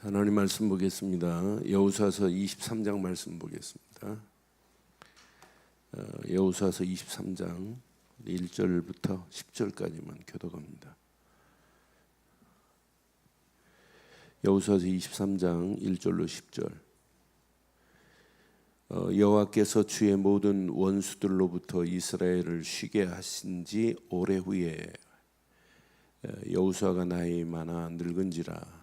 하나님 말씀 보겠습니다. 여호수아서 23장 말씀 보겠습니다. 여호수아서 23장 1절부터 10절까지만 교독합니다. 여호수아서 23장 1절로 10절. 여호와께서 주의 모든 원수들로부터 이스라엘을 쉬게 하신 지 오래 후에 여호수아가 나이 많아 늙은지라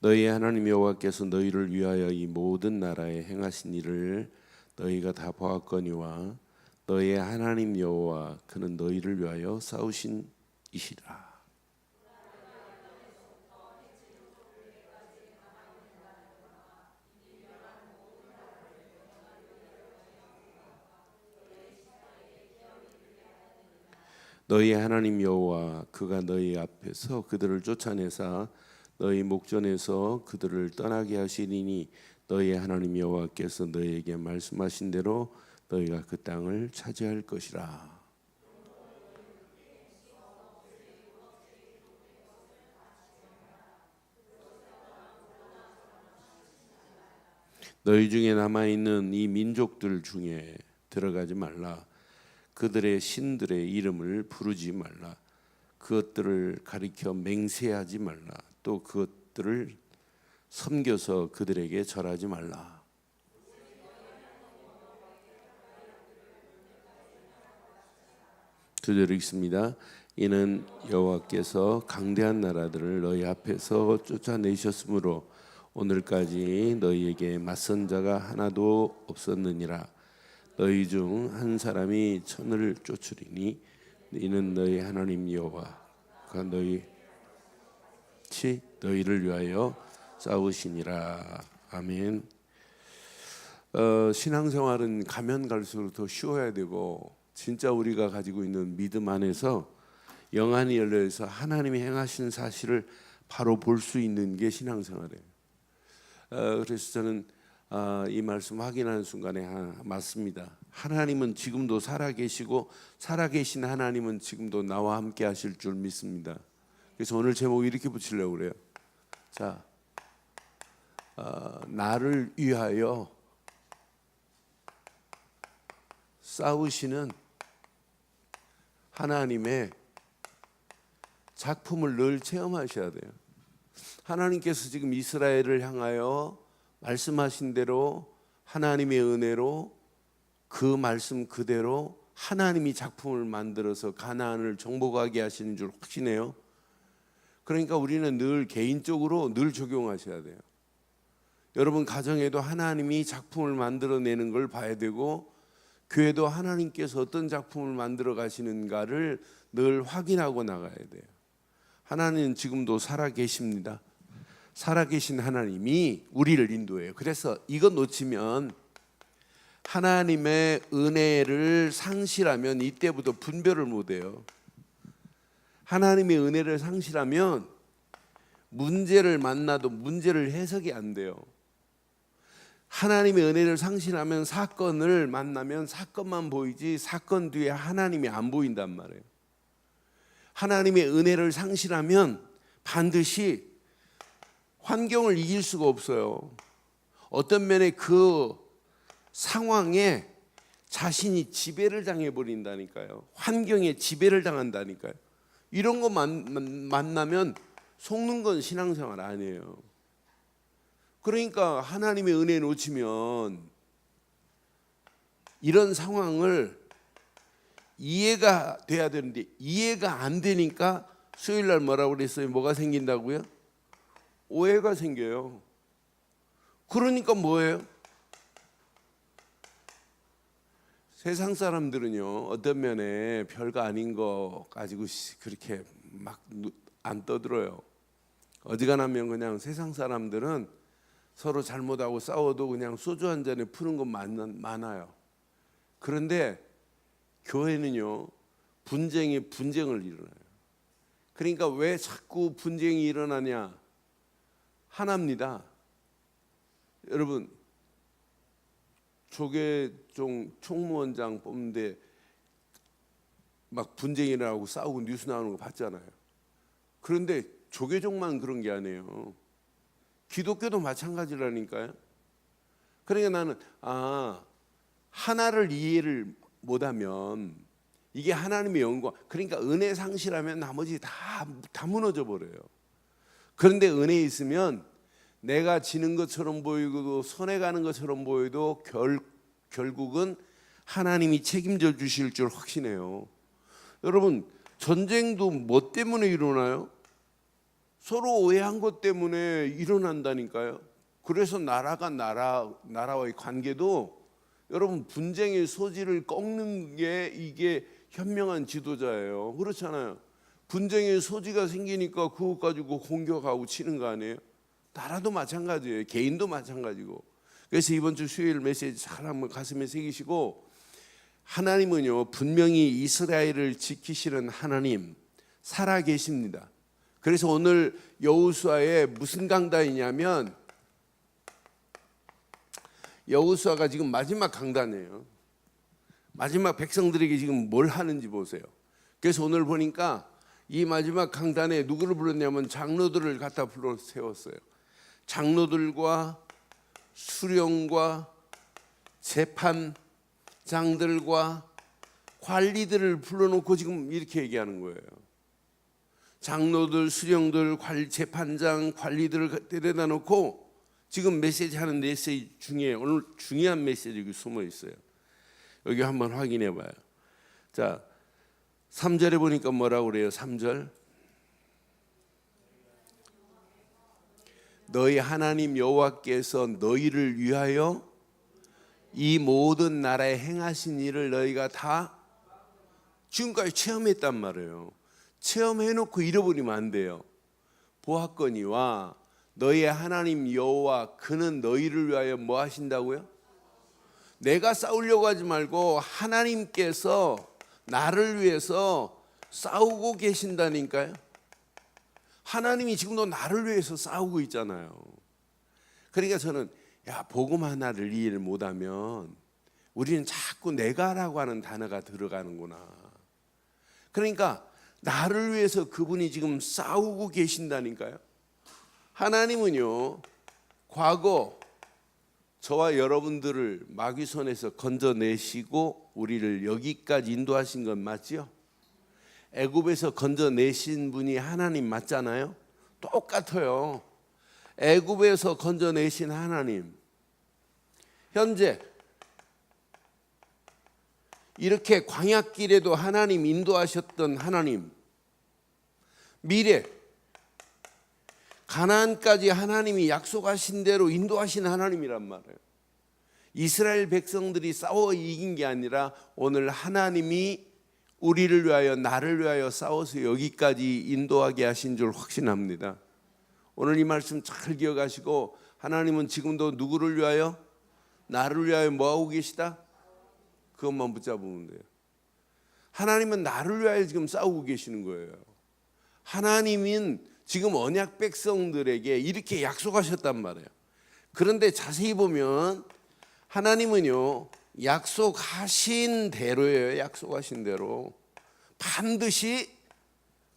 너희의 하나님 여호와께서 너희를 위하여 이 모든 나라에 행하신 일을 너희가 다 보았거니와 너희의 하나님 여호와 그는 너희를 위하여 싸우신 이시라. 너희의 하나님 여호와 그가 너희 앞에서 그들을 쫓아내사 너희 목전에서 그들을 떠나게 하시리니 너희의 하나님 여호와께서 너희에게 말씀하신 대로 너희가 그 땅을 차지할 것이라. 너희 중에 남아있는 이 민족들 중에 들어가지 말라. 그들의 신들의 이름을 부르지 말라. 그것들을 가리켜 맹세하지 말라. 또 그것들을 섬겨서 그들에게 절하지 말라. 그대로 읽습니다. 이는 여호와께서 강대한 나라들을 너희 앞에서 쫓아내셨으므로 오늘까지 너희에게 맞선 자가 하나도 없었느니라. 너희 중 한 사람이 천을 쫓으리니 이는 너희 하나님 여호와가 너희를 위하여 싸우시니라. 아멘. 신앙생활은 가면 갈수록 더 쉬워야 되고 진짜 우리가 가지고 있는 믿음 안에서 영안이 열려서 하나님이 행하신 사실을 바로 볼 수 있는 게 신앙생활이에요. 그래서 저는 이 말씀 확인하는 순간에 맞습니다. 하나님은 지금도 살아계시고 살아계신 하나님은 지금도 나와 함께 하실 줄 믿습니다. 그래서 오늘 제목 이렇게 붙이려고 그래요. 자, 나를 위하여 싸우시는 하나님의 작품을 늘 체험하셔야 돼요. 하나님께서 지금 이스라엘을 향하여 말씀하신 대로 하나님의 은혜로 그 말씀 그대로 하나님이 작품을 만들어서 가나안을 정복하게 하시는 줄 확신해요. 그러니까 우리는 늘 개인적으로 늘 적용하셔야 돼요. 여러분 가정에도 하나님이 작품을 만들어내는 걸 봐야 되고 교회도 하나님께서 어떤 작품을 만들어 가시는가를 늘 확인하고 나가야 돼요. 하나님은 지금도 살아계십니다. 살아계신 하나님이 우리를 인도해요. 그래서 이거 놓치면 하나님의 은혜를 상실하면 이때부터 분별을 못해요. 하나님의 은혜를 상실하면 문제를 만나도 문제를 해석이 안 돼요. 하나님의 은혜를 상실하면 사건을 만나면 사건만 보이지 사건 뒤에 하나님이 안 보인단 말이에요. 하나님의 은혜를 상실하면 반드시 환경을 이길 수가 없어요. 어떤 면에 그 상황에 자신이 지배를 당해버린다니까요. 환경에 지배를 당한다니까요. 이런 거 만나면 속는 건 신앙생활 아니에요. 그러니까 하나님의 은혜 놓치면 이런 상황을 이해가 돼야 되는데 이해가 안 되니까 수요일 날 뭐라고 그랬어요? 뭐가 생긴다고요? 오해가 생겨요. 그러니까 뭐예요? 세상 사람들은요 어떤 면에 별거 아닌 거 가지고 그렇게 막 안 떠들어요. 어지간하면 그냥 세상 사람들은 서로 잘못하고 싸워도 그냥 소주 한 잔에 푸는 것 많아요. 그런데 교회는요 분쟁을 일어나요. 그러니까 왜 자꾸 분쟁이 일어나냐? 하나입니다. 여러분 조계종 총무원장 뽑는데 막 분쟁이라고 싸우고 뉴스 나오는 거 봤잖아요. 그런데 조계종만 그런 게 아니에요. 기독교도 마찬가지라니까요. 그러니까 나는 하나를 이해를 못하면 이게 하나님의 영광, 그러니까 은혜 상실하면 나머지 다 무너져 버려요. 그런데 은혜 있으면 내가 지는 것처럼 보이고 손해가는 것처럼 보여도 결국은 하나님이 책임져 주실 줄 확신해요. 여러분, 전쟁도 뭐 때문에 일어나요? 서로 오해한 것 때문에 일어난다니까요. 그래서 나라와의 관계도 여러분 분쟁의 소지를 꺾는 게 이게 현명한 지도자예요. 그렇잖아요. 분쟁의 소지가 생기니까 그것 가지고 공격하고 치는 거 아니에요? 나라도 마찬가지예요. 개인도 마찬가지고. 그래서 이번 주 수요일 메시지 잘 한번 가슴에 새기시고, 하나님은요 분명히 이스라엘을 지키시는 하나님 살아 계십니다. 그래서 오늘 여호수아에 무슨 강단이냐면, 여호수아가 지금 마지막 강단이에요. 마지막 백성들에게 지금 뭘 하는지 보세요. 그래서 오늘 보니까 이 마지막 강단에 누구를 불렀냐면 장로들을 갖다 불러 세웠어요. 장로들과 수령과 재판장들과 관리들을 불러놓고 지금 이렇게 얘기하는 거예요. 장로들, 수령들, 재판장, 관리들을 데려다 놓고 지금 메시지 하는 메시지 중에 오늘 중요한 메시지가 숨어 있어요. 여기 한번 확인해 봐요. 자, 3절에 보니까 뭐라고 그래요? 3절. 너희 하나님 여호와께서 너희를 위하여 이 모든 나라에 행하신 일을 너희가 다 지금까지 체험했단 말이에요. 체험해놓고 잃어버리면 안 돼요. 보았거니와 너희의 하나님 여호와 그는 너희를 위하여 뭐 하신다고요? 내가 싸우려고 하지 말고 하나님께서 나를 위해서 싸우고 계신다니까요. 하나님이 지금도 나를 위해서 싸우고 있잖아요. 그러니까 저는 복음 하나를 이해를 못하면 우리는 자꾸 내가라고 하는 단어가 들어가는구나. 그러니까 나를 위해서 그분이 지금 싸우고 계신다니까요. 하나님은요 과거 저와 여러분들을 마귀 손에서 건져내시고 우리를 여기까지 인도하신 건 맞지요? 애굽에서 건져내신 분이 하나님 맞잖아요. 똑같아요. 애굽에서 건져내신 하나님, 현재 이렇게 광야길에도 하나님 인도하셨던 하나님, 미래 가나안까지 하나님이 약속하신 대로 인도하신 하나님이란 말이에요. 이스라엘 백성들이 싸워 이긴 게 아니라 오늘 하나님이 우리를 위하여 나를 위하여 싸워서 여기까지 인도하게 하신 줄 확신합니다. 오늘 이 말씀 잘 기억하시고, 하나님은 지금도 누구를 위하여? 나를 위하여 뭐하고 계시다? 그것만 붙잡으면 돼요. 하나님은 나를 위하여 지금 싸우고 계시는 거예요. 하나님은 지금 언약 백성들에게 이렇게 약속하셨단 말이에요. 그런데 자세히 보면 하나님은요 약속하신 대로예요. 약속하신 대로 반드시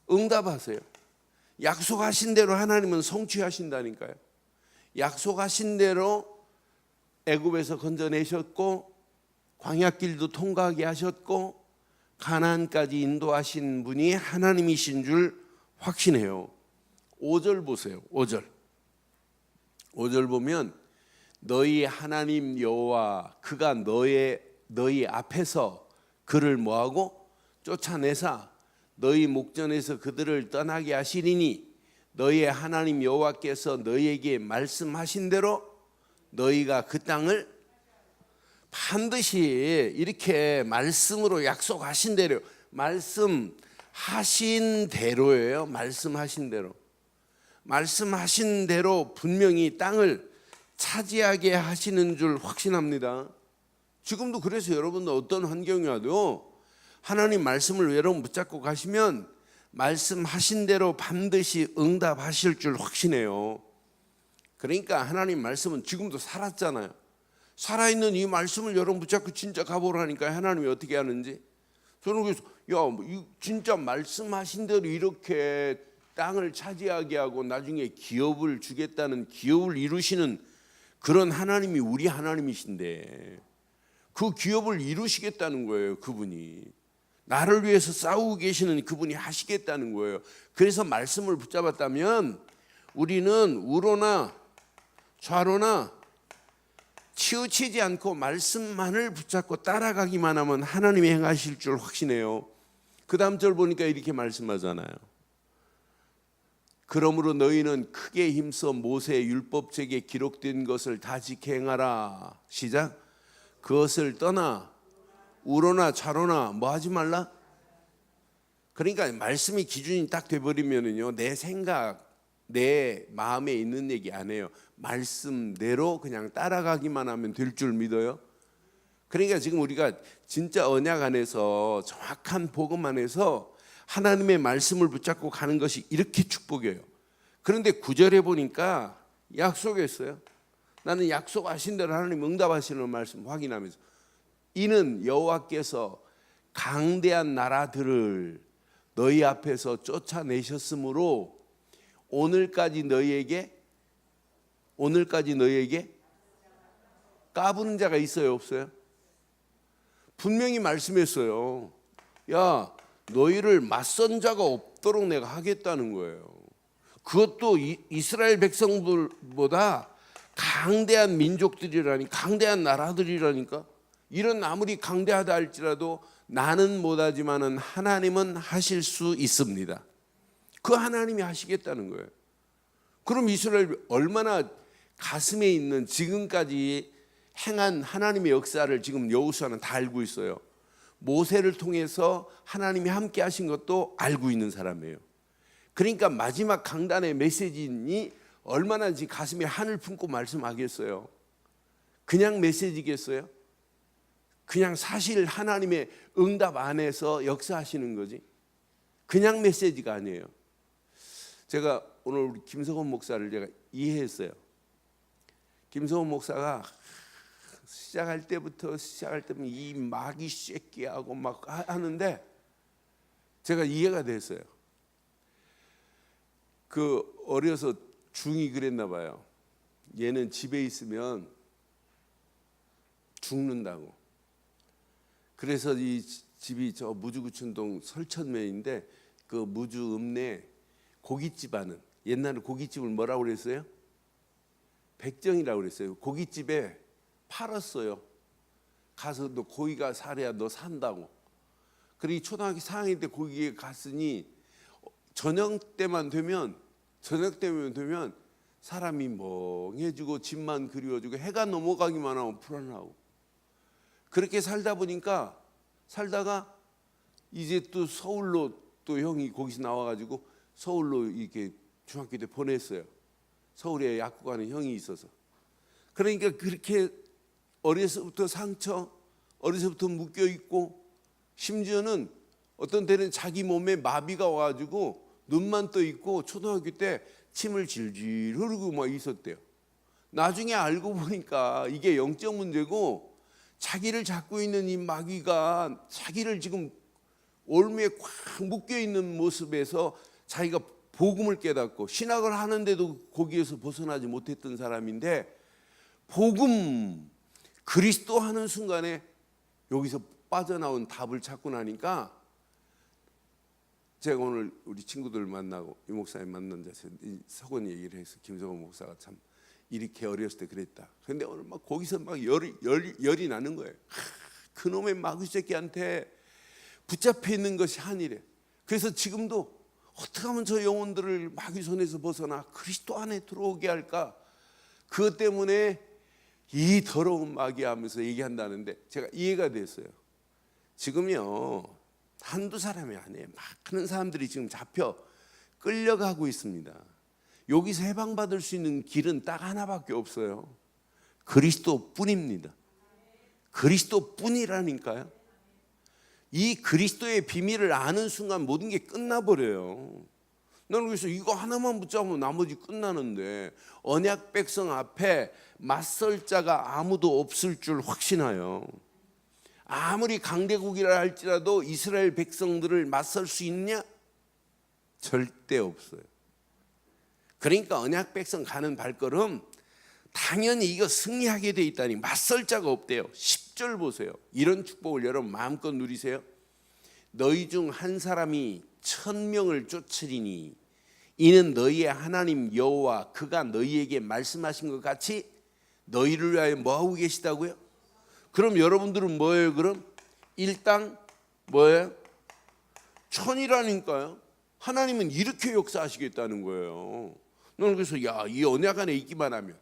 응답하세요. 약속하신 대로 하나님은 성취하신다니까요. 약속하신 대로 애굽에서 건져내셨고 광야길도 통과하게 하셨고 가나안까지 인도하신 분이 하나님이신 줄 확신해요. 5절 보세요. 5절 보면 너희 하나님 여호와 그가 너희 앞에서 그를 뭐하고 쫓아내사 너희 목전에서 그들을 떠나게 하시리니 너희의 하나님 여호와께서 너희에게 말씀하신 대로 너희가 그 땅을 반드시 이렇게 말씀으로 약속하신 대로, 말씀하신 대로예요. 말씀하신 대로 분명히 땅을 차지하게 하시는 줄 확신합니다. 지금도 그래서 여러분들 어떤 환경이 와도 하나님 말씀을 여러분 붙잡고 가시면 말씀하신 대로 반드시 응답하실 줄 확신해요. 그러니까 하나님 말씀은 지금도 살았잖아요. 살아있는 이 말씀을 여러분 붙잡고 진짜 가보라니까 하나님이 어떻게 하는지. 저는 그래서 진짜 말씀하신 대로 이렇게 땅을 차지하게 하고 나중에 기업을 주겠다는, 기업을 이루시는 그런 하나님이 우리 하나님이신데 그 기업을 이루시겠다는 거예요. 그분이 나를 위해서 싸우고 계시는 그분이 하시겠다는 거예요. 그래서 말씀을 붙잡았다면 우리는 우로나 좌로나 치우치지 않고 말씀만을 붙잡고 따라가기만 하면 하나님이 행하실 줄 확신해요. 그 다음 절 보니까 이렇게 말씀하잖아요. 그러므로 너희는 크게 힘써 모세의 율법책에 기록된 것을 다 지켜 행하라. 시작. 그것을 떠나 우로나 좌로나 뭐 하지 말라. 그러니까 말씀이 기준이 딱 돼버리면은요, 내 생각, 내 마음에 있는 얘기 안 해요. 말씀대로 그냥 따라가기만 하면 될 줄 믿어요. 그러니까 지금 우리가 진짜 언약 안에서, 정확한 복음 안에서 하나님의 말씀을 붙잡고 가는 것이 이렇게 축복이에요. 그런데 9절에 보니까 약속했어요. 나는 약속하신 대로 하나님 응답하시는 말씀 확인하면서, 이는 여호와께서 강대한 나라들을 너희 앞에서 쫓아내셨으므로 오늘까지 너희에게 까부는 자가 있어요, 없어요? 분명히 말씀했어요. 야, 너희를 맞선 자가 없도록 내가 하겠다는 거예요. 그것도 이스라엘 백성들보다 강대한 민족들이라니, 강대한 나라들이라니까. 이런 아무리 강대하다 할지라도 나는 못하지만은 하나님은 하실 수 있습니다. 그 하나님이 하시겠다는 거예요. 그럼 이스라엘 얼마나 가슴에 있는, 지금까지 행한 하나님의 역사를 지금 여호수아는 다 알고 있어요. 모세를 통해서 하나님이 함께 하신 것도 알고 있는 사람이에요. 그러니까 마지막 강단의 메시지니 얼마나 지금 가슴에 한을 품고 말씀하겠어요. 그냥 메시지겠어요? 그냥 사실 하나님의 응답 안에서 역사하시는 거지. 그냥 메시지가 아니에요. 제가 오늘 우리 김성원 목사를 제가 이해했어요. 김성원 목사가 시작할 때부터 이 마귀 새끼하고 막 하는데 제가 이해가 됐어요. 그 어려서 중이 그랬나 봐요. 얘는 집에 있으면 죽는다고. 그래서 이 집이 저 무주구춘동 설천면인데 그 무주 읍내 고깃집 하는, 옛날에 고깃집을 뭐라고 그랬어요? 백정이라고 그랬어요. 고깃집에 팔았어요. 가서 너 고기가 살아야 너 산다고. 그리고 초등학교 4학년 때 거기에 갔으니 저녁 때만 되면 사람이 멍해지고 집만 그리워지고 해가 넘어가기만 하면 불안하고. 그렇게 살다 보니까 살다가 이제 또 서울로 또 형이 거기서 나와가지고 서울로 이렇게 중학교 때 보냈어요. 서울에 약국 가는 형이 있어서. 그러니까 그렇게 어려서부터 상처, 어려서부터 묶여 있고, 심지어는 어떤 때는 자기 몸에 마비가 와가지고 눈만 떠 있고 초등학교 때 침을 질질 흐르고 막 있었대요. 나중에 알고 보니까 이게 영적 문제고, 자기를 잡고 있는 이 마귀가 자기를 지금 올무에 꽉 묶여 있는 모습에서 자기가 복음을 깨닫고 신학을 하는데도 거기에서 벗어나지 못했던 사람인데, 복음 그리스도 하는 순간에 여기서 빠져나온 답을 찾고 나니까, 제가 오늘 우리 친구들 만나고 이 목사님 만난 자세 서건 얘기를 해서 김성원 목사가 참 이렇게 어렸을 때 그랬다. 그런데 오늘 막 거기서 막 열이 나는 거예요. 그놈의 마귀 새끼한테 붙잡혀 있는 것이 한이래. 그래서 지금도 어떻게 하면 저 영혼들을 마귀 손에서 벗어나 그리스도 안에 들어오게 할까? 그것 때문에 이 더러운 마귀 하면서 얘기한다는데 제가 이해가 됐어요. 지금요, 한두 사람이 아니에요. 많은 사람들이 지금 잡혀 끌려가고 있습니다. 여기서 해방받을 수 있는 길은 딱 하나밖에 없어요. 그리스도뿐입니다. 그리스도뿐이라니까요. 이 그리스도의 비밀을 아는 순간 모든 게 끝나버려요. 너는 그래서 이거 하나만 붙잡으면 나머지 끝나는데 언약 백성 앞에 맞설 자가 아무도 없을 줄 확신하여 아무리 강대국이라 할지라도 이스라엘 백성들을 맞설 수 있냐? 절대 없어요. 그러니까 언약 백성 가는 발걸음 당연히 이거 승리하게 돼 있다니 맞설 자가 없대요. 10절 보세요. 이런 축복을 여러분 마음껏 누리세요. 너희 중 한 사람이 1000명을 쫓으리니 이는 너희의 하나님 여호와 그가 너희에게 말씀하신 것 같이 너희를 위하여 뭐하고 계시다고요? 그럼 여러분들은 뭐예요? 그럼 일당 뭐예요? 1000이라니까요. 하나님은 이렇게 역사하시겠다는 거예요. 너는 그래서 이 언약 안에 있기만 하면.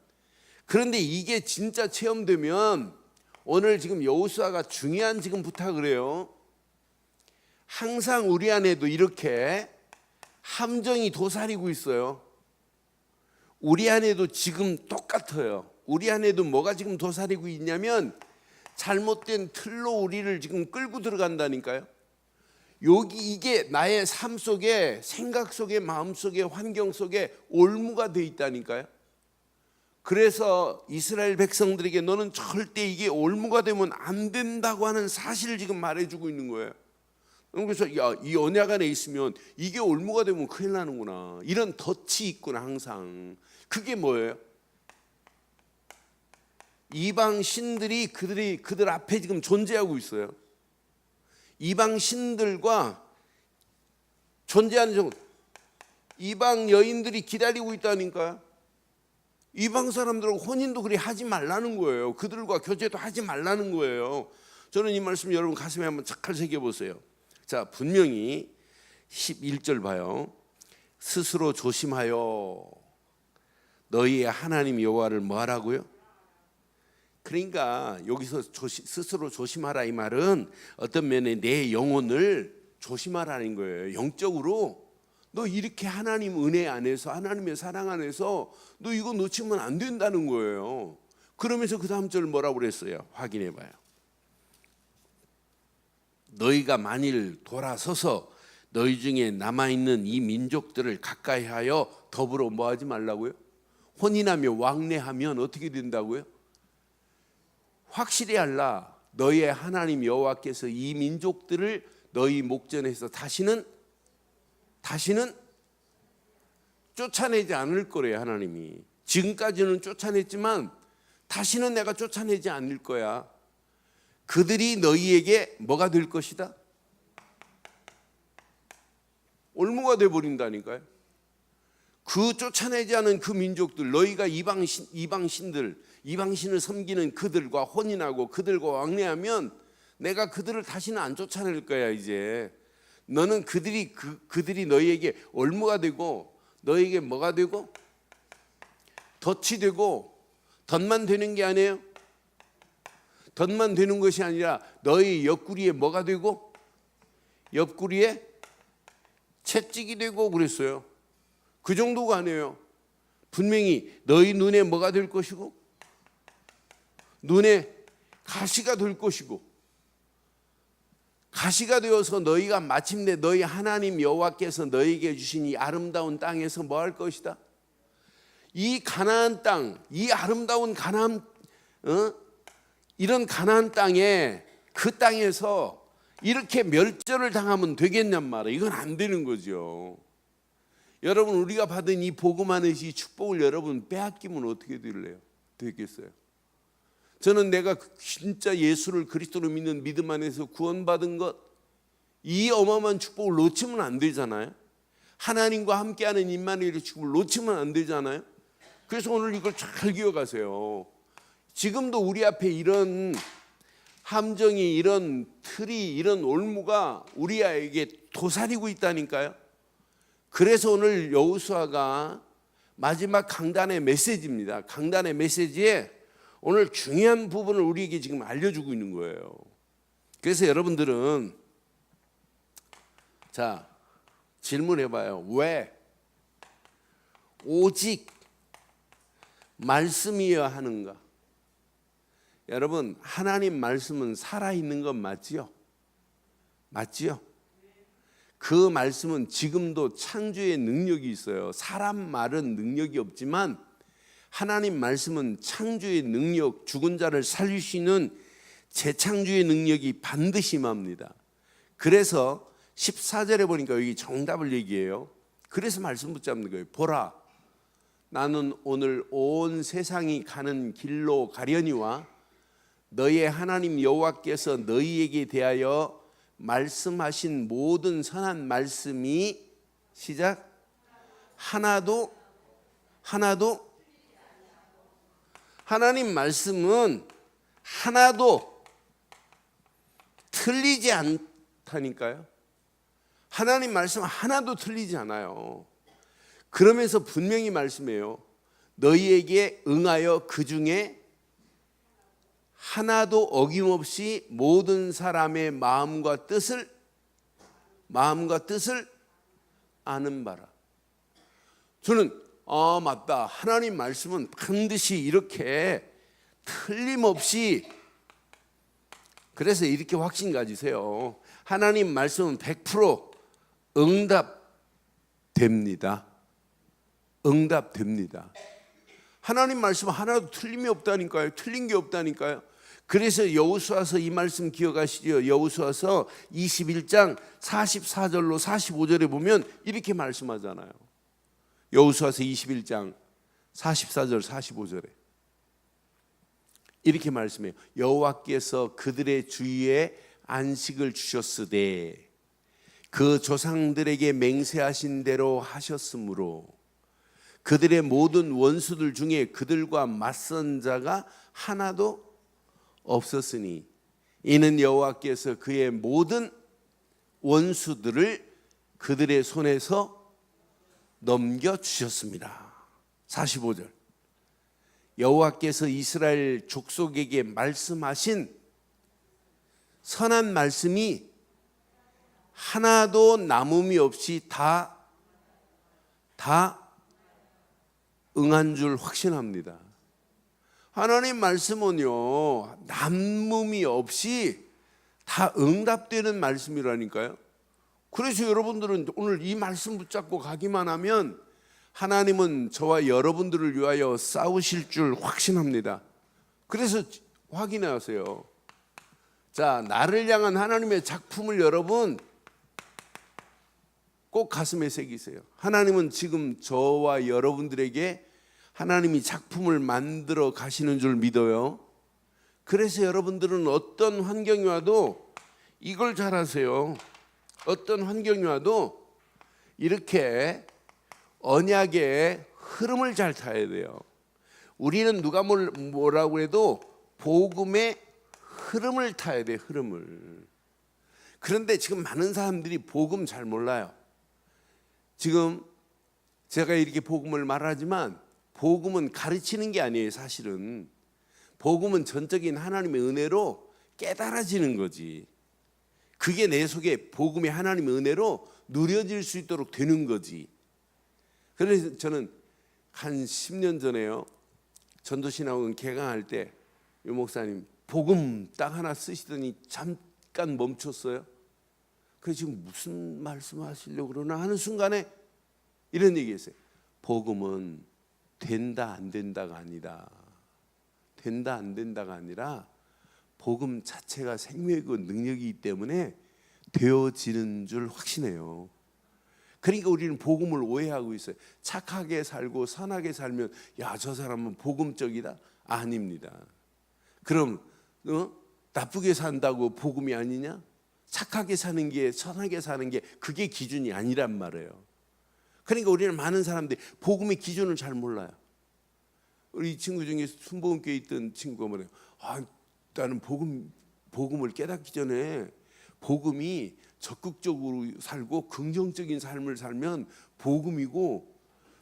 그런데 이게 진짜 체험되면 오늘 지금 여호수아가 중요한 지금 부탁을 해요. 항상 우리 안에도 이렇게 함정이 도사리고 있어요. 우리 안에도 지금 똑같아요. 우리 안에도 뭐가 지금 도사리고 있냐면 잘못된 틀로 우리를 지금 끌고 들어간다니까요. 이게 나의 삶 속에, 생각 속에, 마음 속에, 환경 속에 올무가 돼 있다니까요. 그래서 이스라엘 백성들에게 너는 절대 이게 올무가 되면 안 된다고 하는 사실을 지금 말해주고 있는 거예요. 그래서 이 언약 안에 있으면 이게 올무가 되면 큰일 나는구나. 이런 덫이 있구나 항상. 그게 뭐예요? 이방 신들이 그들 앞에 지금 존재하고 있어요. 이방 신들과 존재하는 이방 여인들이 기다리고 있다니까요. 이방 사람들하고 혼인도 그리 하지 말라는 거예요. 그들과 교제도 하지 말라는 거예요. 저는 이 말씀 여러분 가슴에 한번 착할 새겨보세요. 자, 분명히 11절 봐요. 스스로 조심하여 너희의 하나님 여호와를 뭐 하라고요? 그러니까 여기서 스스로 조심하라 이 말은 어떤 면에 내 영혼을 조심하라는 거예요. 영적으로 너 이렇게 하나님 은혜 안에서 하나님의 사랑 안에서 너 이거 놓치면 안 된다는 거예요. 그러면서 그 다음 절 뭐라고 그랬어요? 확인해 봐요. 너희가 만일 돌아서서 너희 중에 남아있는 이 민족들을 가까이 하여 더불어 뭐 하지 말라고요? 혼인하며 왕래하면 어떻게 된다고요? 확실히 알라. 너희의 하나님 여호와께서 이 민족들을 너희 목전에서 다시는 쫓아내지 않을 거래요. 하나님이 지금까지는 쫓아냈지만 다시는 내가 쫓아내지 않을 거야. 그들이 너희에게 뭐가 될 것이다? 올무가 돼버린다니까요. 그 쫓아내지 않은 그 민족들, 너희가 이방신을 섬기는 그들과 혼인하고 그들과 왕래하면 내가 그들을 다시는 안 쫓아낼 거야. 이제 너는 그들이 너희에게 올무가 되고 너희에게 뭐가 되고 덫이 되고 덫만 되는 게 아니에요. 덫만 되는 것이 아니라 너희 옆구리에 뭐가 되고 옆구리에 채찍이 되고 그랬어요. 그 정도가 아니에요. 분명히 너희 눈에 뭐가 될 것이고 눈에 가시가 될 것이고 가시가 되어서 너희가 마침내 너희 하나님 여호와께서 너희에게 주신 이 아름다운 땅에서 뭐 할 것이다? 이 가나안 땅, 이 아름다운 가나안 이런 가나안 땅에 그 땅에서 이렇게 멸절을 당하면 되겠냔 말이에요. 이건 안 되는 거죠. 여러분 우리가 받은 이 복음 안의 이 축복을 여러분 빼앗기면 어떻게 되겠어요? 저는 내가 진짜 예수를 그리스도로 믿는 믿음 안에서 구원받은 것, 이 어마어마한 축복을 놓치면 안 되잖아요. 하나님과 함께하는 임마누엘의 축복을 놓치면 안 되잖아요. 그래서 오늘 이걸 잘 기억하세요. 지금도 우리 앞에 이런 함정이, 이런 틀이, 이런 올무가 우리에게 도사리고 있다니까요. 그래서 오늘 여호수아가 마지막 강단의 메시지입니다. 강단의 메시지에 오늘 중요한 부분을 우리에게 지금 알려주고 있는 거예요. 그래서 여러분들은 자 질문해봐요. 왜 오직 말씀이어야 하는가? 여러분 하나님 말씀은 살아있는 건 맞지요? 맞지요? 그 말씀은 지금도 창조의 능력이 있어요. 사람 말은 능력이 없지만 하나님 말씀은 창조의 능력, 죽은 자를 살리시는 재창조의 능력이 반드시 임합니다. 그래서 14절에 보니까 여기 정답을 얘기해요. 그래서 말씀 붙잡는 거예요. 보라, 나는 오늘 온 세상이 가는 길로 가려니와 너의 하나님 여호와께서 너희에게 대하여 말씀하신 모든 선한 말씀이 시작 하나도 하나님 말씀은 하나도 틀리지 않다니까요. 하나님 말씀 하나도 틀리지 않아요. 그러면서 분명히 말씀해요. 너희에게 응하여 그 중에 하나도 어김없이 모든 사람의 마음과 뜻을 아는 바라. 저는 맞다. 하나님 말씀은 반드시 이렇게 틀림없이, 그래서 이렇게 확신 가지세요. 하나님 말씀은 100% 응답됩니다. 하나님 말씀은 하나도 틀림이 없다니까요. 틀린 게 없다니까요. 그래서 여호수아서 이 말씀 기억하시죠? 여호수아서 21장 44절로 45절에 보면 이렇게 말씀하잖아요. 여호수아서 21장 44절 45절에 이렇게 말씀해요. 여호와께서 그들의 주위에 안식을 주셨으되 그 조상들에게 맹세하신 대로 하셨으므로 그들의 모든 원수들 중에 그들과 맞선 자가 하나도 없었으니 이는 여호와께서 그의 모든 원수들을 그들의 손에서 넘겨주셨습니다. 45절 여호와께서 이스라엘 족속에게 말씀하신 선한 말씀이 하나도 남음이 없이 다 응한 줄 확신합니다. 하나님 말씀은요 남음이 없이 다 응답되는 말씀이라니까요. 그래서 여러분들은 오늘 이 말씀 붙잡고 가기만 하면 하나님은 저와 여러분들을 위하여 싸우실 줄 확신합니다. 그래서 확인해 하세요. 자, 나를 향한 하나님의 작품을 여러분 꼭 가슴에 새기세요. 하나님은 지금 저와 여러분들에게 하나님이 작품을 만들어 가시는 줄 믿어요. 그래서 여러분들은 어떤 환경이 와도 이걸 잘 하세요. 어떤 환경이 와도 이렇게 언약의 흐름을 잘 타야 돼요. 우리는 누가 뭐라고 해도 복음의 흐름을 타야 돼요. 흐름을. 그런데 지금 많은 사람들이 복음 잘 몰라요. 지금 제가 이렇게 복음을 말하지만 복음은 가르치는 게 아니에요. 사실은 복음은 전적인 하나님의 은혜로 깨달아지는 거지. 그게 내 속에 복음의 하나님의 은혜로 누려질 수 있도록 되는 거지. 그래서 저는 한 10년 전에요 전도신학원 개강할 때 유 목사님 복음 딱 하나 쓰시더니 잠깐 멈췄어요. 그래서 지금 무슨 말씀하시려고 그러나 하는 순간에 이런 얘기했어요. 복음은 된다 안 된다가 아니다. 된다 안 된다가 아니라 복음 자체가 생명이고 능력이기 때문에 되어지는 줄 확신해요. 그러니까 우리는 복음을 오해하고 있어요. 착하게 살고 선하게 살면 야, 저 사람은 복음적이다? 아닙니다. 그럼 나쁘게 산다고 복음이 아니냐? 착하게 사는 게 선하게 사는 게 그게 기준이 아니란 말이에요. 그러니까 우리는 많은 사람들이 복음의 기준을 잘 몰라요. 우리 친구 중에 순복음교회에 있던 친구가 뭐래요? 나는 복음을 깨닫기 전에 복음이 적극적으로 살고 긍정적인 삶을 살면 복음이고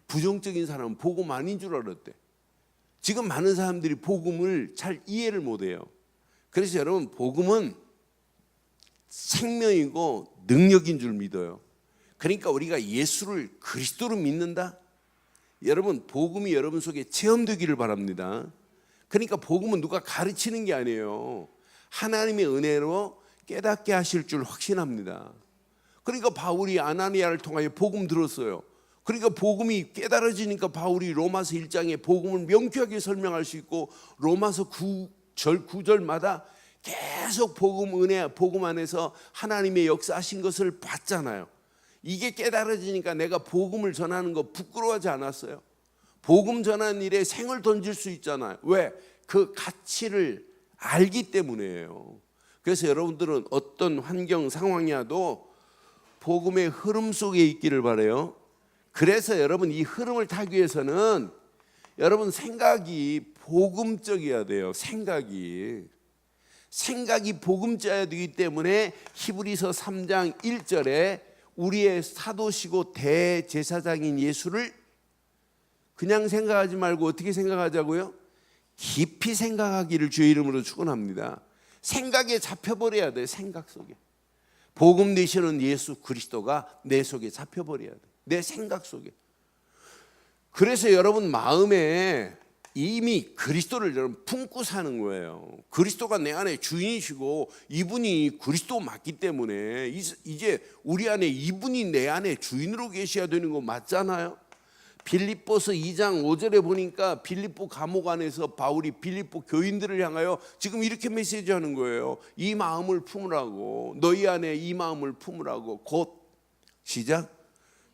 부정적인 사람은 복음 아닌 줄 알았대. 지금 많은 사람들이 복음을 잘 이해를 못해요. 그래서 여러분 복음은 생명이고 능력인 줄 믿어요. 그러니까 우리가 예수를 그리스도로 믿는다. 여러분 복음이 여러분 속에 체험되기를 바랍니다. 그러니까 복음은 누가 가르치는 게 아니에요. 하나님의 은혜로 깨닫게 하실 줄 확신합니다. 그러니까 바울이 아나니아를 통하여 복음 들었어요. 그러니까 복음이 깨달아지니까 바울이 로마서 1장에 복음을 명쾌하게 설명할 수 있고 로마서 9절마다 계속 복음 은혜, 복음 안에서 하나님의 역사하신 것을 봤잖아요. 이게 깨달아지니까 내가 복음을 전하는 거 부끄러워하지 않았어요. 복음 전하는 일에 생을 던질 수 있잖아요. 왜? 그 가치를 알기 때문이에요. 그래서 여러분들은 어떤 환경 상황이라도 복음의 흐름 속에 있기를 바라요. 그래서 여러분 이 흐름을 타기 위해서는 여러분 생각이 복음적이어야 돼요. 생각이 복음자여야 되기 때문에 히브리서 3장 1절에 우리의 사도시고 대제사장인 예수를 그냥 생각하지 말고 어떻게 생각하자고요? 깊이 생각하기를 주의 이름으로 축원합니다. 생각에 잡혀버려야 돼요. 생각 속에 복음 되시는 예수 그리스도가 내 속에 잡혀버려야 돼요. 내 생각 속에. 그래서 여러분 마음에 이미 그리스도를 여러분 품고 사는 거예요. 그리스도가 내 안에 주인이시고 이분이 그리스도 맞기 때문에 이제 우리 안에 이분이 내 안에 주인으로 계셔야 되는 거 맞잖아요. 빌립보서 2장 5절에 보니까 빌립보 감옥 안에서 바울이 빌립보 교인들을 향하여 지금 이렇게 메시지하는 거예요. 이 마음을 품으라고, 너희 안에 이 마음을 품으라고. 곧 시작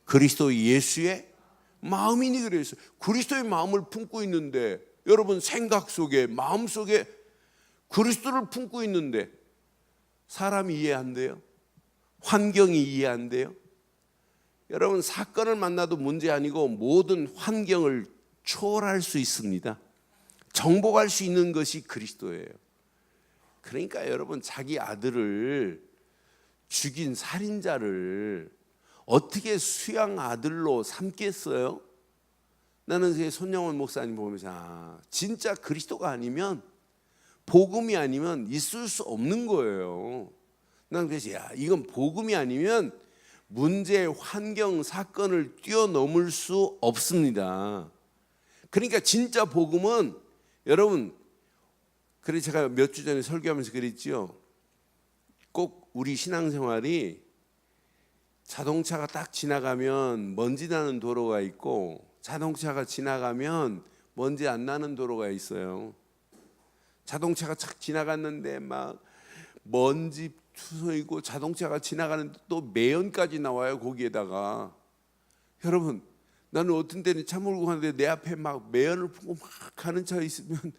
그리스도 예수의 마음이니 그랬어요. 그리스도의 마음을 품고 있는데 여러분 생각 속에 마음 속에 그리스도를 품고 있는데 사람이 이해 안 돼요? 환경이 이해 안 돼요? 여러분 사건을 만나도 문제 아니고 모든 환경을 초월할 수 있습니다. 정복할 수 있는 것이 그리스도예요. 그러니까 여러분 자기 아들을 죽인 살인자를 어떻게 수양 아들로 삼겠어요? 나는 제 손영원 목사님 보면서 진짜 그리스도가 아니면 복음이 아니면 있을 수 없는 거예요. 난 그래서 이건 복음이 아니면 문제, 환경, 사건을 뛰어넘을 수 없습니다. 그러니까 진짜 복음은 여러분 그래서 제가 몇 주 전에 설교하면서 그랬지요. 꼭 우리 신앙생활이 자동차가 딱 지나가면 먼지 나는 도로가 있고 자동차가 지나가면 먼지 안 나는 도로가 있어요. 자동차가 착 지나갔는데 막 먼지 투성이고 자동차가 지나가는데 또 매연까지 나와요. 거기에다가 여러분 나는 어떤 때는 차 몰고 가는데 내 앞에 막 매연을 품고 막 가는 차 있으면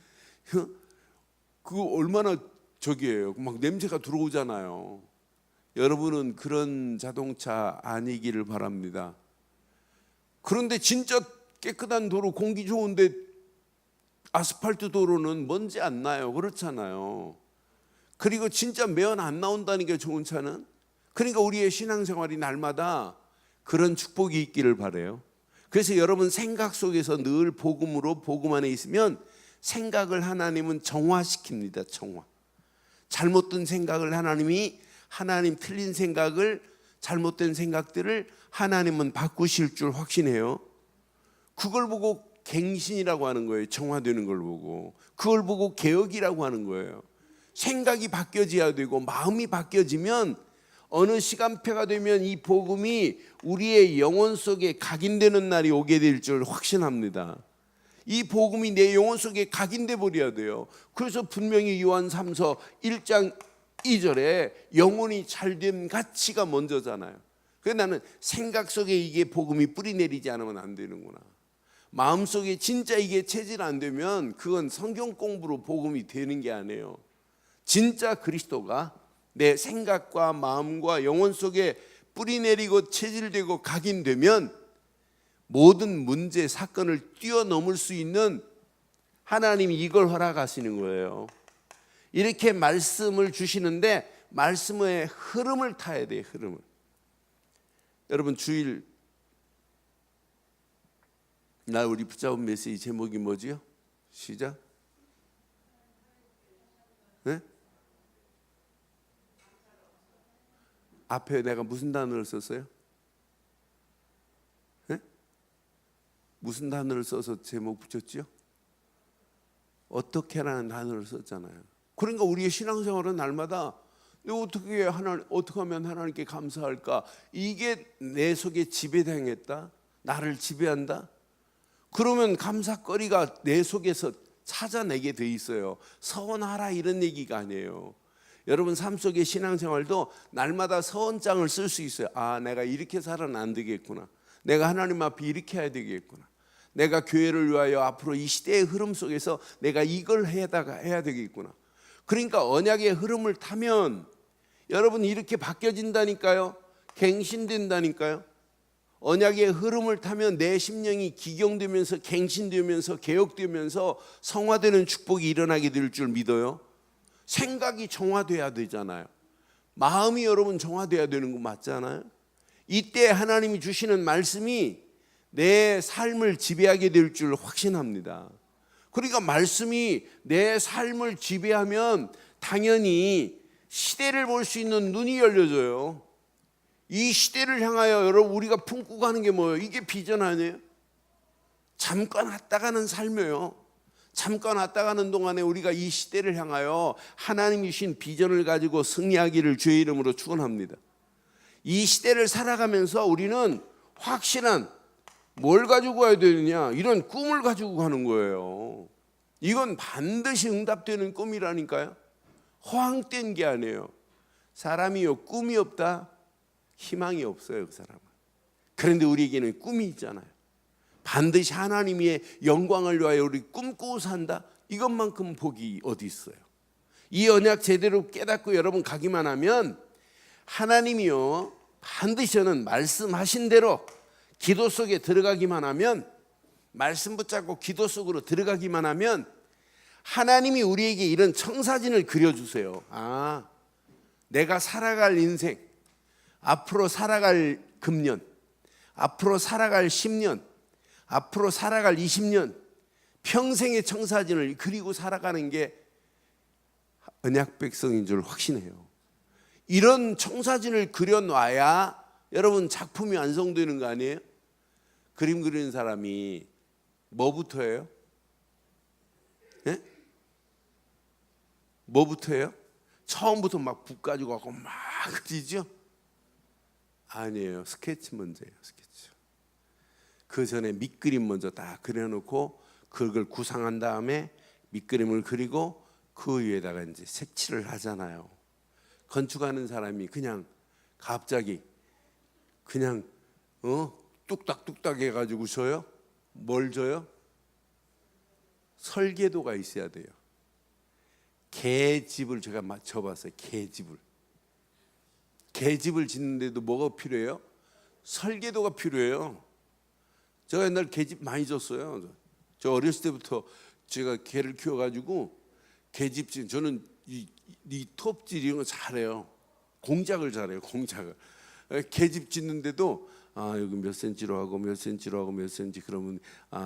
그거 얼마나 저기예요. 막 냄새가 들어오잖아요. 여러분은 그런 자동차 아니기를 바랍니다. 그런데 진짜 깨끗한 도로, 공기 좋은데 아스팔트 도로는 먼지 안 나요. 그렇잖아요. 그리고 진짜 매연 안 나온다는 게 좋은 차는. 그러니까 우리의 신앙생활이 날마다 그런 축복이 있기를 바라요. 그래서 여러분 생각 속에서 늘 복음으로 복음 안에 있으면 생각을 하나님은 정화시킵니다. 정화. 잘못된 생각을 하나님 틀린 생각을 잘못된 생각들을 하나님은 바꾸실 줄 확신해요. 그걸 보고 갱신이라고 하는 거예요. 정화되는 걸 보고. 그걸 보고 개혁이라고 하는 거예요. 생각이 바뀌어져야 되고 마음이 바뀌어지면 어느 시간표가 되면 이 복음이 우리의 영혼 속에 각인되는 날이 오게 될 줄 확신합니다. 이 복음이 내 영혼 속에 각인돼 버려야 돼요. 그래서 분명히 요한 3서 1장 2절에 영혼이 잘된 가치가 먼저잖아요. 그래서 나는 생각 속에 이게 복음이 뿌리 내리지 않으면 안 되는구나. 마음속에 진짜 이게 체질 안 되면 그건 성경 공부로 복음이 되는 게 아니에요. 진짜 그리스도가 내 생각과 마음과 영혼 속에 뿌리 내리고 체질되고 각인되면 모든 문제, 사건을 뛰어넘을 수 있는 하나님이 이걸 허락하시는 거예요. 이렇게 말씀을 주시는데 말씀의 흐름을 타야 돼요. 흐름을. 여러분 주일 날 우리 붙잡은 메시지 제목이 뭐지요? 시작. 네? 앞에 내가 무슨 단어를 썼어요? 네? 무슨 단어를 써서 제목 붙였지요? 어떻게라는 단어를 썼잖아요. 그러니까 우리의 신앙생활은 날마다 내가 어떻게 하면 하나님께 감사할까? 이게 내 속에 지배당했다, 나를 지배한다. 그러면 감사거리가 내 속에서 찾아내게 돼 있어요. 서원하라 이런 얘기가 아니에요. 여러분 삶 속의 신앙생활도 날마다 서원장을 쓸 수 있어요. 아, 내가 이렇게 살아는 안 되겠구나. 내가 하나님 앞에 이렇게 해야 되겠구나. 내가 교회를 위하여 앞으로 이 시대의 흐름 속에서 내가 이걸 해야 되겠구나. 그러니까 언약의 흐름을 타면 여러분 이렇게 바뀌어진다니까요. 갱신된다니까요. 언약의 흐름을 타면 내 심령이 기경되면서 갱신되면서 개혁되면서 성화되는 축복이 일어나게 될 줄 믿어요. 생각이 정화돼야 되잖아요. 마음이 여러분 정화돼야 되는 거 맞잖아요. 이때 하나님이 주시는 말씀이 내 삶을 지배하게 될 줄 확신합니다. 그러니까 말씀이 내 삶을 지배하면 당연히 시대를 볼 수 있는 눈이 열려져요. 이 시대를 향하여 여러분 우리가 품고 가는 게 뭐예요? 이게 비전 아니에요? 잠깐 왔다 가는 삶이에요. 잠깐 왔다 가는 동안에 우리가 이 시대를 향하여 하나님이 주신 비전을 가지고 승리하기를 주의 이름으로 축원합니다. 이 시대를 살아가면서 우리는 확실한 뭘 가지고 가야 되느냐, 이런 꿈을 가지고 가는 거예요. 이건 반드시 응답되는 꿈이라니까요. 허황된 게 아니에요. 사람이요 꿈이 없다, 희망이 없어요. 그 사람은. 그런데 우리에게는 꿈이 있잖아요. 반드시 하나님의 영광을 위하여 우리 꿈꾸고 산다. 이것만큼 복이 어디 있어요? 이 언약 제대로 깨닫고 여러분 가기만 하면 하나님이요 반드시 저는 말씀하신 대로 기도 속에 들어가기만 하면, 말씀 붙잡고 기도 속으로 들어가기만 하면 하나님이 우리에게 이런 청사진을 그려주세요. 아, 내가 살아갈 인생, 앞으로 살아갈 금년, 앞으로 살아갈 10년, 앞으로 살아갈 20년, 평생의 청사진을 그리고 살아가는 게 언약 백성인 줄 확신해요. 이런 청사진을 그려놔야 여러분 작품이 완성되는 거 아니에요? 그림 그리는 사람이 뭐부터 해요? 네? 뭐부터 해요? 처음부터 막 붓 가지고 하고 막 그리죠? 아니에요. 스케치 먼저 해요. 스케치. 그 전에 밑그림 먼저 다 그려놓고 그걸 구상한 다음에 밑그림을 그리고 그 위에다가 이제 색칠을 하잖아요. 건축하는 사람이 그냥 갑자기 그냥 뚝딱뚝딱 해가지고 줘요? 뭘 줘요? 설계도가 있어야 돼요. 개집을 제가 맞춰봤어요. 개집을 짓는데도 뭐가 필요해요? 설계도가 필요해요. 제가 옛날 개집 많이 졌어요. 저 어렸을 때부터 제가 개를 키워가지고 개집 짓, 저는 이 톱질 이런 거 잘해요. 공작을 잘해요. 공작을. 개집 짓는데도 여기 몇 센치로 하고 몇 센치로 하고 몇 센치, 그러면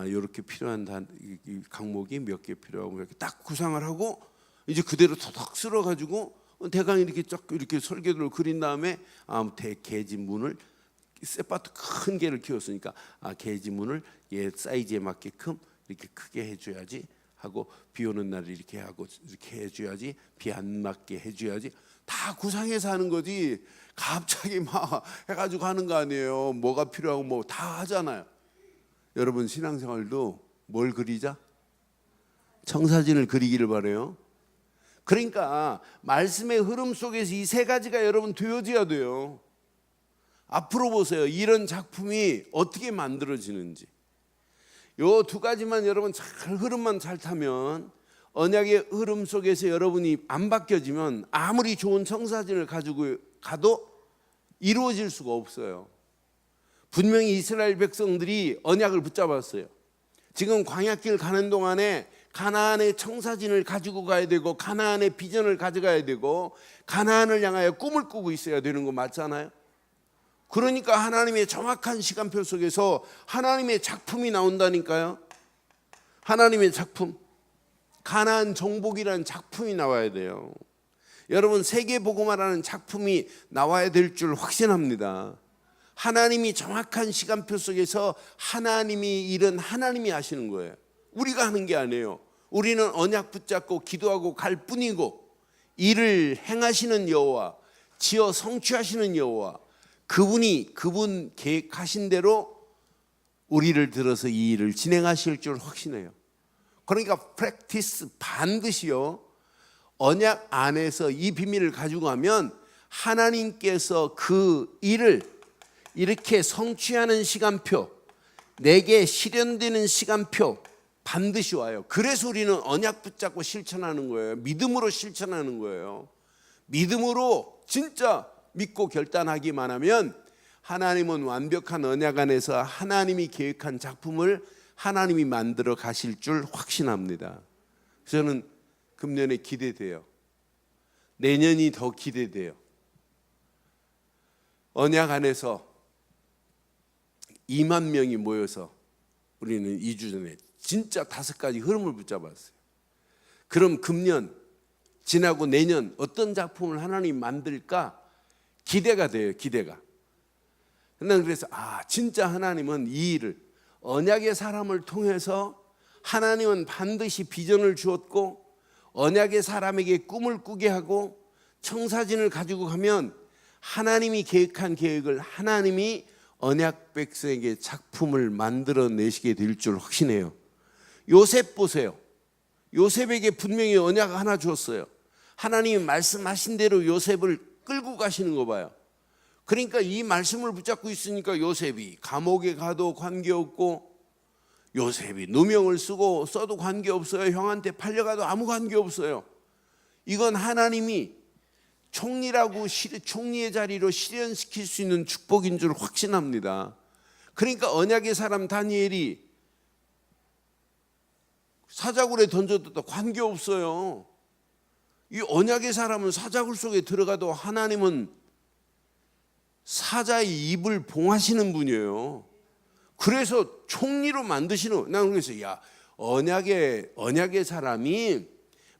이렇게 필요한 이 각목이 몇 개 필요하고 이렇게 딱 구상을 하고 이제 그대로 토닥 쓸어 가지고 대강 이렇게 쫙 이렇게 설계도를 그린 다음에 개집 문을 쌔바트 큰 개를 키웠으니까 개집 문을 얘 사이즈에 맞게끔 이렇게 크게 해줘야지 하고, 비 오는 날 이렇게 하고 이렇게 해줘야지, 비 안 맞게 해줘야지, 다 구상해서 하는 거지. 갑자기 막 해가지고 하는 거 아니에요. 뭐가 필요하고 뭐 다 하잖아요. 여러분 신앙생활도 뭘 그리자? 청사진을 그리기를 바래요. 그러니까 말씀의 흐름 속에서 이 세 가지가 여러분 되어져야 돼요. 앞으로 보세요. 이런 작품이 어떻게 만들어지는지. 요 두 가지만 여러분 잘 흐름만 잘 타면, 언약의 흐름 속에서 여러분이 안 바뀌어지면 아무리 좋은 청사진을 가지고 가도 이루어질 수가 없어요. 분명히 이스라엘 백성들이 언약을 붙잡았어요. 지금 광야길 가는 동안에 가나안의 청사진을 가지고 가야 되고, 가나안의 비전을 가져가야 되고, 가나안을 향하여 꿈을 꾸고 있어야 되는 거 맞잖아요. 그러니까 하나님의 정확한 시간표 속에서 하나님의 작품이 나온다니까요. 하나님의 작품, 가나안 정복이라는 작품이 나와야 돼요. 여러분 세계복음화라는 작품이 나와야 될 줄 확신합니다. 하나님이 정확한 시간표 속에서 하나님이 일은 하나님이 하시는 거예요. 우리가 하는 게 아니에요. 우리는 언약 붙잡고 기도하고 갈 뿐이고, 일을 행하시는 여호와, 지어 성취하시는 여호와, 그분 계획하신 대로 우리를 들어서 이 일을 진행하실 줄 확신해요. 그러니까 프랙티스, 반드시요, 언약 안에서 이 비밀을 가지고 가면 하나님께서 그 일을 이렇게 성취하는 시간표, 내게 실현되는 시간표 반드시 와요. 그래서 우리는 언약 붙잡고 실천하는 거예요. 믿음으로 실천하는 거예요. 믿음으로 진짜 믿고 결단하기만 하면 하나님은 완벽한 언약 안에서 하나님이 계획한 작품을 하나님이 만들어 가실 줄 확신합니다. 저는 금년에 기대돼요. 내년이 더 기대돼요. 언약 안에서 2만 명이 모여서 우리는 2주 전에 진짜 5가지 흐름을 붙잡았어요. 그럼 금년 지나고 내년 어떤 작품을 하나님이 만들까 기대가 돼요. 기대가. 그래서 진짜 하나님은 이 일을 언약의 사람을 통해서 하나님은 반드시 비전을 주었고 언약의 사람에게 꿈을 꾸게 하고 청사진을 가지고 가면 하나님이 계획한 계획을 하나님이 언약 백성에게 작품을 만들어내시게 될 줄 확신해요. 요셉 보세요. 요셉에게 분명히 언약 하나 주었어요. 하나님이 말씀하신 대로 요셉을 끌고 가시는 거 봐요. 그러니까 이 말씀을 붙잡고 있으니까 요셉이 감옥에 가도 관계없고, 요셉이 누명을 써도 관계없어요. 형한테 팔려가도 아무 관계없어요. 이건 하나님이 총리의 자리로 실현시킬 수 있는 축복인 줄 확신합니다. 그러니까 언약의 사람 다니엘이 사자굴에 던져도 관계없어요. 이 언약의 사람은 사자굴 속에 들어가도 하나님은 사자의 입을 봉하시는 분이에요. 그래서 총리로 만드시는, 난 그래서 언약의 사람이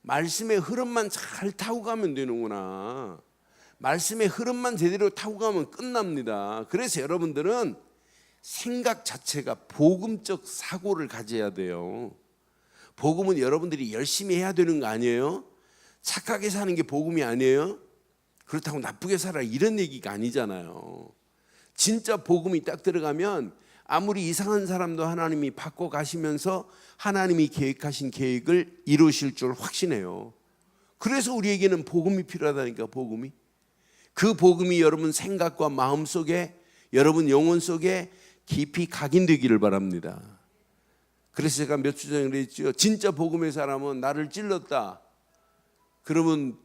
말씀의 흐름만 잘 타고 가면 되는구나. 말씀의 흐름만 제대로 타고 가면 끝납니다. 그래서 여러분들은 생각 자체가 복음적 사고를 가져야 돼요. 복음은 여러분들이 열심히 해야 되는 거 아니에요? 착하게 사는 게 복음이 아니에요? 그렇다고 나쁘게 살아 이런 얘기가 아니잖아요. 진짜 복음이 딱 들어가면 아무리 이상한 사람도 하나님이 바꿔 가시면서 하나님이 계획하신 계획을 이루실 줄 확신해요. 그래서 우리에게는 복음이 필요하다니까. 복음이. 그 복음이 여러분 생각과 마음 속에, 여러분 영혼 속에 깊이 각인되기를 바랍니다. 그래서 제가 몇 주 전에 그랬죠. 진짜 복음의 사람은 나를 찔렀다. 그러면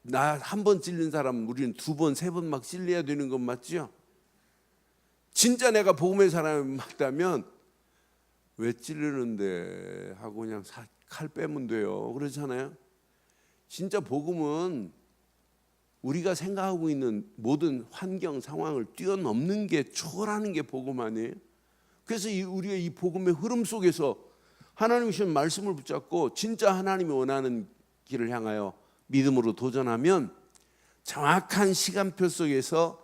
나 한 번 찔린 사람 우리는 2번, 3번 막 찔려야 되는 건 맞죠? 진짜 내가 복음의 사람이 맞다면 왜 찔르는데 하고 그냥 칼 빼면 돼요. 그렇잖아요. 진짜 복음은 우리가 생각하고 있는 모든 환경 상황을 뛰어넘는 게, 초월하는 게 복음 아니에요? 그래서 우리가 이 복음의 흐름 속에서 하나님이 주신 말씀을 붙잡고 진짜 하나님이 원하는 길을 향하여 믿음으로 도전하면 정확한 시간표 속에서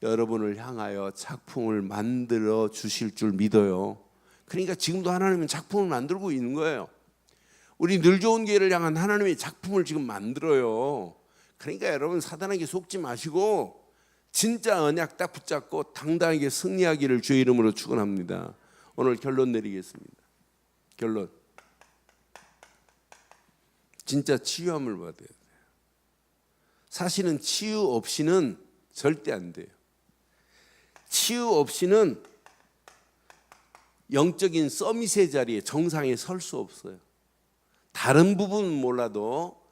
여러분을 향하여 작품을 만들어 주실 줄 믿어요. 그러니까 지금도 하나님은 작품을 만들고 있는 거예요. 우리 늘 좋은 기회를 향한 하나님의 작품을 지금 만들어요. 그러니까 여러분 사단에게 속지 마시고 진짜 언약 딱 붙잡고 당당하게 승리하기를 주의 이름으로 축원합니다. 오늘 결론 내리겠습니다. 결론. 진짜 치유함을 받아야 돼요. 사실은 치유 없이는 절대 안 돼요. 치유 없이는 영적인 서밋의 자리에, 정상에 설 수 없어요. 다른 부분은 몰라도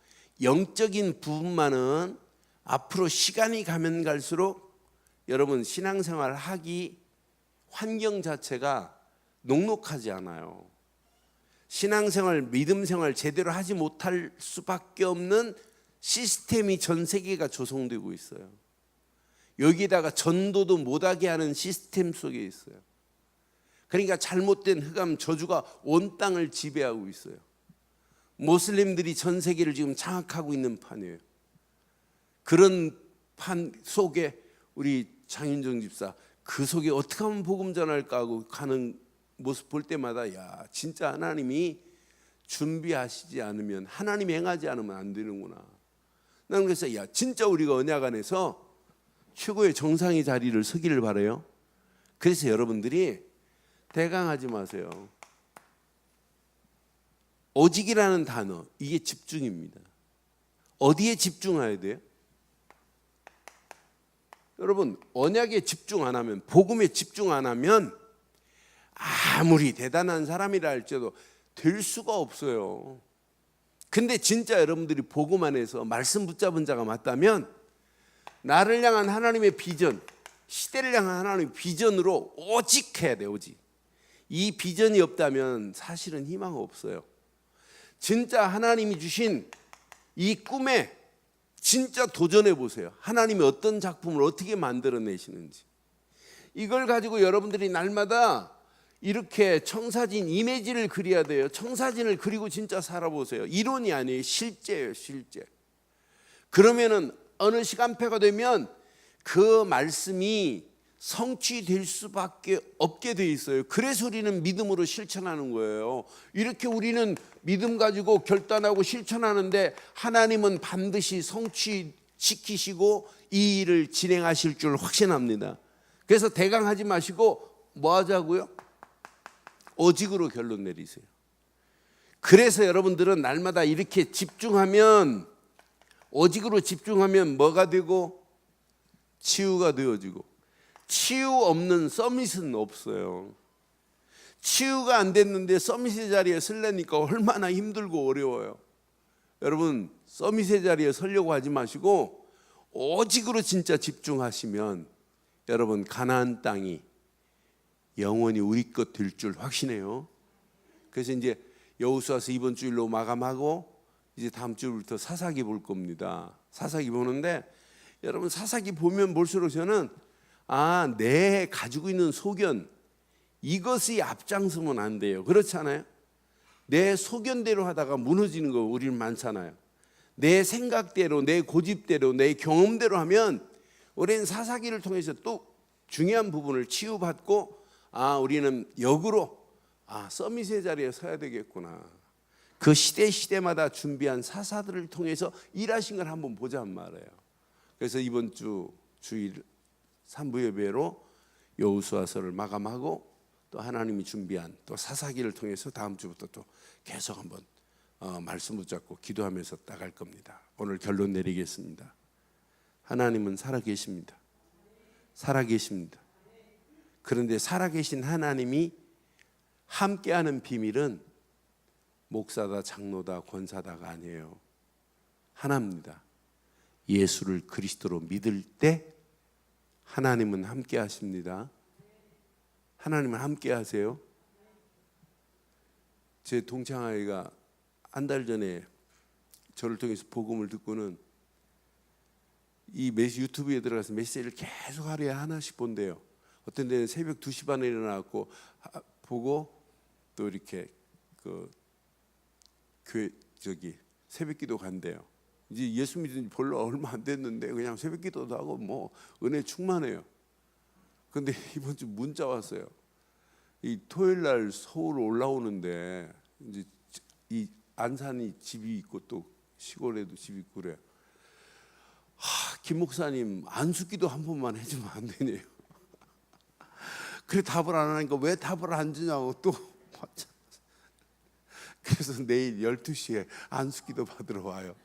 영적인 부분만은 앞으로 시간이 가면 갈수록 여러분 신앙생활 하기 환경 자체가 녹록하지 않아요. 신앙생활, 믿음생활 제대로 하지 못할 수밖에 없는 시스템이 전 세계가 조성되고 있어요. 여기다가 전도도 못하게 하는 시스템 속에 있어요. 그러니까 잘못된 흑암 저주가 온 땅을 지배하고 있어요. 모슬림들이 전 세계를 지금 장악하고 있는 판이에요. 그런 판 속에 우리 장윤정 집사, 그 속에 어떻게 하면 복음 전할까 하고 가는 모습 볼 때마다 진짜 하나님이 준비하시지 않으면, 하나님이 행하지 않으면 안 되는구나. 나는 그래서 야 진짜 우리가 언약 안에서 최고의 정상의 자리를 서기를 바라요. 그래서 여러분들이 대강하지 마세요. 오직이라는 단어, 이게 집중입니다. 어디에 집중해야 돼요? 여러분, 언약에 집중 안 하면, 복음에 집중 안 하면 아무리 대단한 사람이라 할지라도 될 수가 없어요. 근데 진짜 여러분들이 복음 안에서 말씀 붙잡은 자가 맞다면 나를 향한 하나님의 비전, 시대를 향한 하나님의 비전으로 오직 해야 돼요. 오직. 이 비전이 없다면 사실은 희망 없어요. 진짜 하나님이 주신 이 꿈에 진짜 도전해 보세요. 하나님이 어떤 작품을 어떻게 만들어내시는지. 이걸 가지고 여러분들이 날마다 이렇게 청사진 이미지를 그려야 돼요. 청사진을 그리고 진짜 살아보세요. 이론이 아니에요. 실제예요. 실제. 그러면은 어느 시간표가 되면 그 말씀이 성취될 수밖에 없게 돼 있어요. 그래서 우리는 믿음으로 실천하는 거예요. 이렇게 우리는 믿음 가지고 결단하고 실천하는데 하나님은 반드시 성취시키시고 이 일을 진행하실 줄 확신합니다. 그래서 대강하지 마시고 뭐 하자고요? 오직으로 결론 내리세요. 그래서 여러분들은 날마다 이렇게 집중하면, 오직으로 집중하면 뭐가 되고? 치유가 되어지고. 치유 없는 서밋은 없어요. 치유가 안 됐는데 서밋의 자리에 서려니까 얼마나 힘들고 어려워요. 여러분, 서밋의 자리에 서려고 하지 마시고 오직으로 진짜 집중하시면 여러분 가나안 땅이 영원히 우리 것 될 줄 확신해요. 그래서 이제 여호수아서 이번 주일로 마감하고 이제 다음 주부터 사사기 볼 겁니다. 사사기 보는데 여러분 사사기 보면 볼수록 저는 내 가지고 있는 소견, 이것이 앞장서면 안 돼요. 그렇지 않아요? 내 소견대로 하다가 무너지는 거 우리는 많잖아요. 내 생각대로, 내 고집대로, 내 경험대로 하면 우리는 사사기를 통해서 또 중요한 부분을 치유받고 우리는 역으로 서밋의 자리에 서야 되겠구나. 그 시대마다 준비한 사사들을 통해서 일하신 걸 한번 보자는 말이에요. 그래서 이번 주일 3부 예배로 여호수아서를 마감하고 또 하나님이 준비한 또 사사기를 통해서 다음 주부터 또 계속 한번 말씀 붙잡고 기도하면서 나갈 겁니다. 오늘 결론 내리겠습니다. 하나님은 살아계십니다. 살아계십니다. 그런데 살아계신 하나님이 함께하는 비밀은 목사다, 장로다, 권사다가 아니에요. 하나입니다. 예수를 그리스도로 믿을 때 하나님은 함께 하십니다. 하나님은 함께 하세요. 제 동창아이가 한 달 전에 저를 통해서 복음을 듣고는 이 유튜브에 들어가서 메시지를 계속 하루에 하나씩 본대요. 어떤 데는 새벽 2시 반에 일어나고 보고 또 이렇게 교회 새벽기도 간대요. 이제 예수 믿은 지 별로 얼마 안 됐는데 그냥 새벽기도도 하고 뭐 은혜 충만해요. 근데 이번 주 문자 왔어요. 이 토요일 날 서울 올라오는데 이제 이 안산이 집이 있고 또 시골에도 집이 있고 그래. 김 목사님 안수기도 한 번만 해주면 안 되냐요. 그래 답을 안 하니까 왜 답을 안 주냐고 또 그래서 내일 12시에 안수기도 받으러 와요.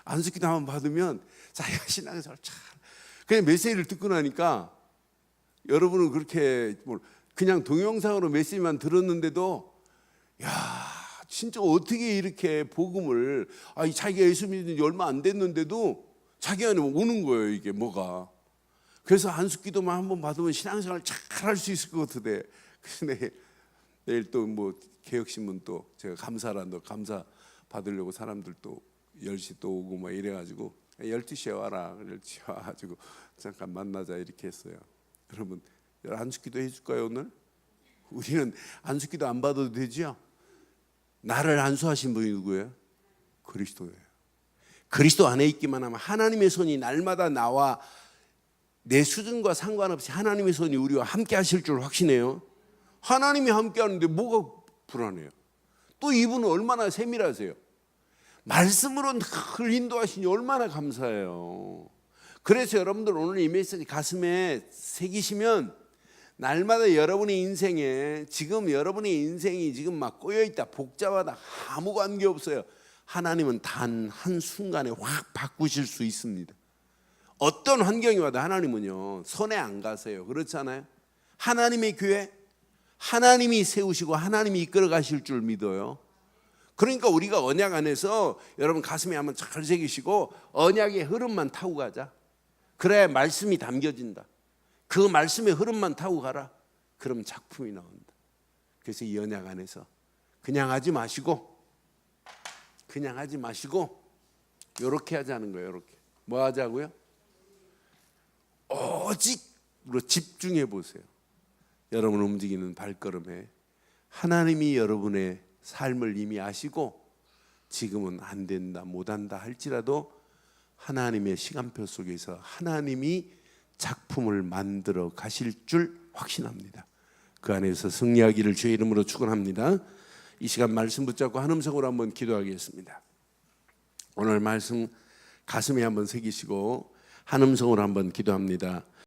안수기도 한번 받으면 자기가 신앙생활 잘 그냥 메시지를 듣고 나니까 여러분은 그렇게 그냥 동영상으로 메시지만 들었는데도 야 진짜 어떻게 이렇게 복음을 자기가 예수 믿은 지 얼마 안 됐는데도 자기 안에 오는 거예요. 이게 뭐가. 그래서 안수기도만 한번 받으면 신앙생활 잘 할 수 있을 것 같은데 그래서 내일 또 뭐 개혁신문 또 제가 감사란도 감사 받으려고 사람들 또 10시 또 오고 막 이래가지고 12시에 와라. 12시에 와가지고 잠깐 만나자 이렇게 했어요. 여러분 안수기도 해줄까요 오늘? 우리는 안수기도 안 받아도 되죠? 나를 안수하신 분이 누구예요? 그리스도예요. 그리스도 안에 있기만 하면 하나님의 손이 날마다 나와 내 수준과 상관없이 하나님의 손이 우리와 함께 하실 줄 확신해요. 하나님이 함께 하는데 뭐가 불안해요? 또 이분은 얼마나 세밀하세요. 말씀으로 늘 인도하시니 얼마나 감사해요. 그래서 여러분들 오늘 이 메시지 가슴에 새기시면 날마다 여러분의 인생에 지금 여러분의 인생이 지금 막 꼬여있다, 복잡하다, 아무 관계없어요. 하나님은 단 한순간에 확 바꾸실 수 있습니다. 어떤 환경이 와도 하나님은요 손에 안 가세요. 그렇잖아요. 하나님의 교회 하나님이 세우시고 하나님이 이끌어 가실 줄 믿어요. 그러니까 우리가 언약 안에서 여러분 가슴에 한번 잘 새기시고 언약의 흐름만 타고 가자. 그래야 말씀이 담겨진다. 그 말씀의 흐름만 타고 가라. 그럼 작품이 나온다. 그래서 이 언약 안에서 그냥 하지 마시고 이렇게 하자는 거예요. 이렇게 뭐 하자고요? 오직으로 집중해 보세요. 여러분 움직이는 발걸음에 하나님이 여러분의 삶을 이미 아시고 지금은 안 된다, 못한다 할지라도 하나님의 시간표 속에서 하나님이 작품을 만들어 가실 줄 확신합니다. 그 안에서 승리하기를 주의 이름으로 축원합니다. 이 시간 말씀 붙잡고 한 음성으로 한번 기도하겠습니다. 오늘 말씀 가슴에 한번 새기시고 한 음성으로 한번 기도합니다.